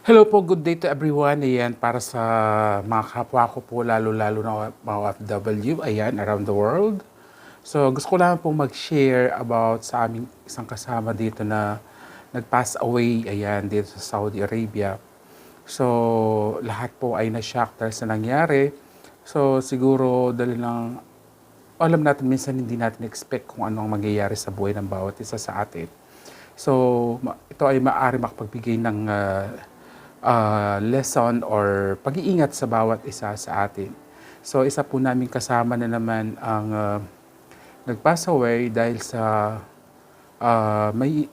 Hello po, good day to everyone. Ayan, para sa mga kapwa ko po, lalo-lalo na mga OFW, ayan, around the world. So, gusto ko lang po mag-share about sa aming isang kasama dito na nag-pass away, ayan, dito sa Saudi Arabia. So, lahat po ay na-shock dahil sa nangyari. So, siguro dahil lang, alam natin minsan hindi natin expect kung ano ang mangyayari sa buhay ng bawat isa sa atin. So, ito ay maaari makapagbigay ng lesson or pag-iingat sa bawat isa sa atin. So, isa po namin kasama na naman ang nag-pass away dahil sa may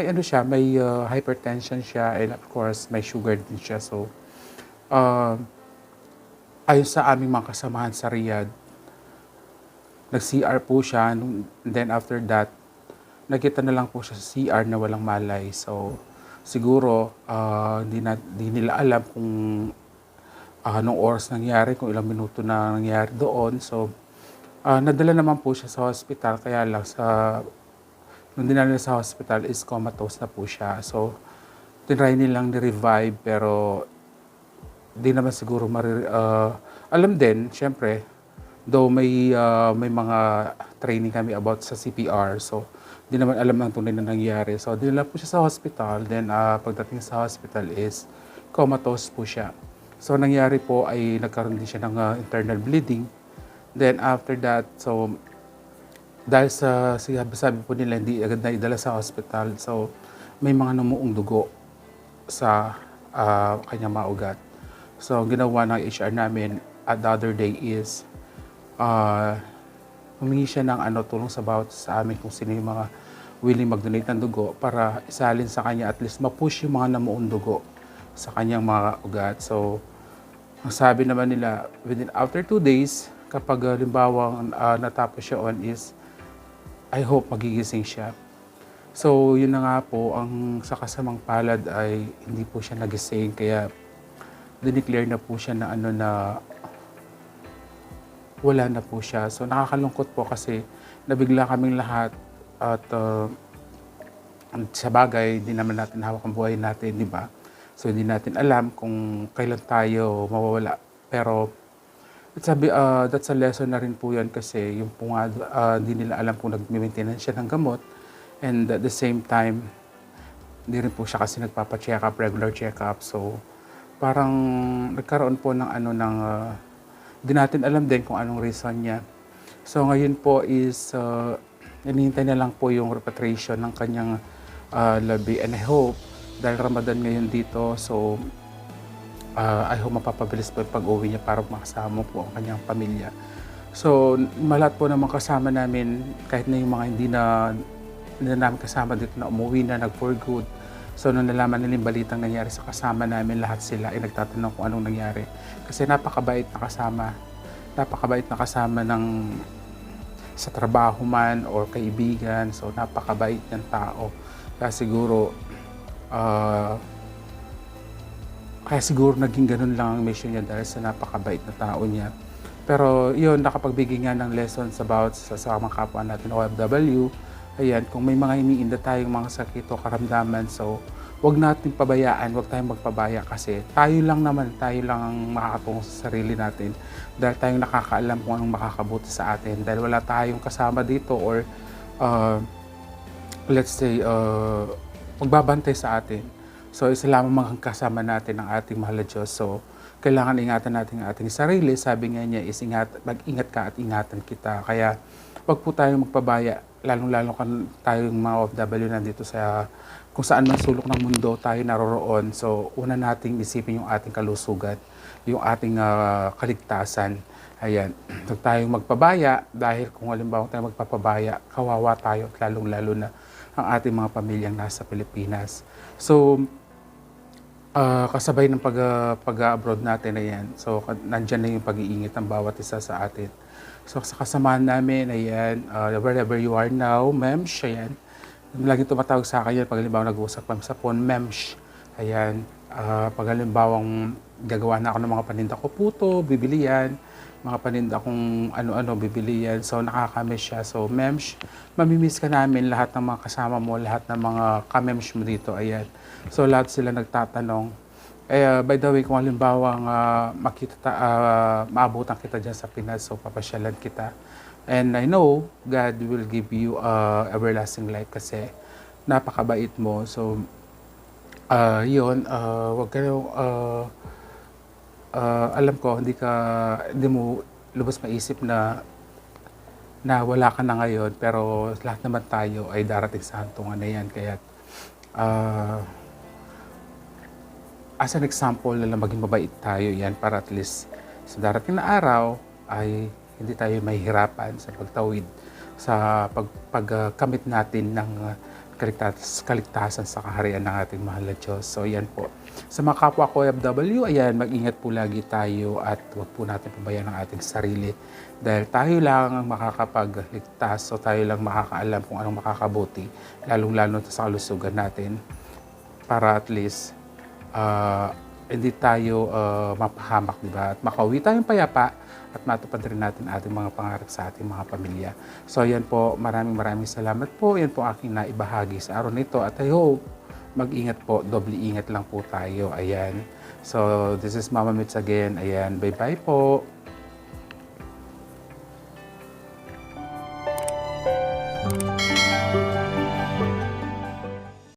ano siya, may hypertension siya, and of course may sugar din siya. So, uh, ayon sa aming mga kasamahan sa Riyadh, nag-CR po siya, and then after that, nakita na lang po siya sa CR na walang malay. So, siguro, di nila alam kung anong oras nangyari, kung ilang minuto na nangyari doon. So, nadala naman po siya sa hospital, kaya lang nung dinala sa hospital is comatose na po siya. So, tinry nilang ni-revive, pero di naman siguro alam din, syempre, though may mga training kami about sa CPR, so di naman alam ng tunay na nangyari. So dinala po siya sa hospital, then pagdating sa hospital is comatose po siya. So nangyari po ay nagkaroon din siya ng internal bleeding. Then after that, so dahil sa sabi po nila hindi agad na idala sa hospital, so may mga namuong dugo sa kanyang mga ugat. So ang ginawa ng HR namin at the other day is humingi siya ng tulong sa bawat sa amin kung sino yung mga willing mag-donate ng dugo para isalin sa kanya, at least ma-push yung mga namuong dugo sa kanyang mga ugat. So, ang sabi naman nila, after 2 days, kapag halimbawa natapos siya on is, I hope magigising siya. So, yun na nga po, ang sa kasamang palad ay hindi po siya nagising, kaya dineclare na po siya na na wala na po siya. So nakakalungkot po kasi nabigla kaming lahat at sa bagay, hindi naman natin hawak ang buhay natin, di ba? So hindi natin alam kung kailan tayo mawawala. Pero that's a lesson na rin po yan, kasi yung po nga, hindi nila alam kung nag-maintenance siya ng gamot, and at the same time, hindi rin po siya kasi nagpapa-check up, regular check up. So parang nagkaroon po ng di natin alam din kung anong reason niya. So ngayon po is hinihintay na lang po yung repatriation ng kanyang labi, and I hope dahil Ramadan ngayon dito, so I hope mapapabilis po yung pag-uwi niya para makasama po ang kanyang pamilya. So lahat po ng mga kasama namin, kahit na yung mga hindi na namin kasama dito na umuwi na, nag-for good. So nung nalaman nila yung balitang nangyari sa kasama namin, lahat sila ay nagtatanong kung anong nangyari. Kasi napakabait na kasama ng sa trabaho man or kaibigan. So napakabait ng tao. Kaya siguro naging ganun lang ang mission niya dahil sa napakabait na tao niya. Pero yun, nakapagbigay nga ng lessons about sa mga kapwa natin OFW. Ayan, kung may mga iniinda tayong mga sakit o karamdaman, so wag natin pabayaan, wag tayong magpabaya, kasi tayo lang ang makakatulong sa sarili natin dahil tayong nakakaalam kung anong makakabuti sa atin, dahil wala tayong kasama dito or let's say magbabantay sa atin. So isa lamang mga kasama natin ang ating mahal na Diyos. So kailangan ingatan natin ang ating sarili. Sabi nga niya is mag-ingat ka at ingatan kita. Kaya wag po tayong magpabaya, lalong-lalo tayong mga OFW nandito sa kung saan man sulok ng mundo tayo naroroon. So una nating isipin yung ating kalusugan, yung ating kaligtasan. Ayan, huwag tayong magpabaya, dahil kung halimbawa tayo magpapabaya, kawawa tayo, at lalong-lalo na ang ating mga pamilyang nasa Pilipinas. So kasabay ng pag-abroad natin, ayan. So nandyan na yung pag-iingat ng bawat isa sa atin. So sa kasamahan namin, ayan, wherever you are now, Memsh, ayan. Lagi tumatawag sa akin yan pag halimbawa nag-uusap kami sa phone, Memsh. Ayan, pag halimbawang gagawa na ako ng mga paninda ko, puto, bibili yan. mga paninda kung ano-ano, bibili yan. So, nakakamiss siya. So, Mems, mamimiss ka namin lahat ng mga kasama mo, lahat ng mga kamems mo dito. Ayan. So, lahat sila nagtatanong. By the way, kung halimbawa maabutan kita dyan sa Pinas, so papasyalan kita. And I know God will give you everlasting life kasi napakabait mo. So, yun, wag ka alam ko, hindi mo lubos maisip na wala ka na ngayon, pero lahat naman tayo ay darating sa hantungan na yan. Kaya, as an example na lang maging mabait tayo yan para at least sa darating na araw ay hindi tayo mahihirapan sa pagtawid sa pagkamit natin ng kaligtasan sa kaharian ng ating mahal na Diyos. So yan po. Sa mga kapwa ko OFW, ayan, mag-ingat po lagi tayo at huwag po natin pabayaan ang ating sarili. Dahil tayo lang ang makakapagligtas, so tayo lang makakaalam kung anong makakabuti, lalong-lalo sa kalusugan natin para at least hindi tayo mapahamak, di ba? At makauwi tayong payapa at matupad rin natin ating mga pangarap sa ating mga pamilya. So yan po, maraming salamat po. Yan po aking naibahagi sa araw nito at I hope mag-ingat po, doble ingat lang po tayo. Ayan. So this is Mama Mitz again. Ayan, bye-bye po.